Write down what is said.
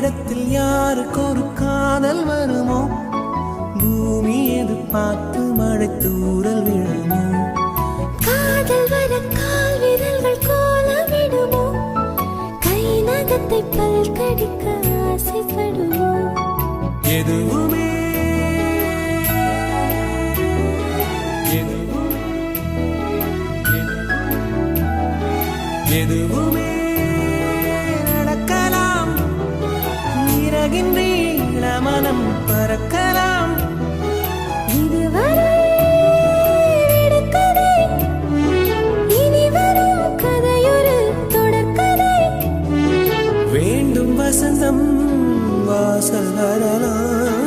இடத்தில் யாருக்கு ஒரு காதல் வருமோ பூமி எது பார்த்து மழை தூறல் விழுமோ காதல் வர கால் விரல்கள் கோலமிடுமோ கை நகத்தை பல் கடிக்க ஆசைப்படுமோ எதுவுமே எதுவுமே நடக்கலாம் இறகின்ற மனம் பறக்கலாம் இதுவரை விடுகதை இனி வரும் கதையொரு தொடர்கதை வேண்டும் வசந்தம் வாசல் வரலாம்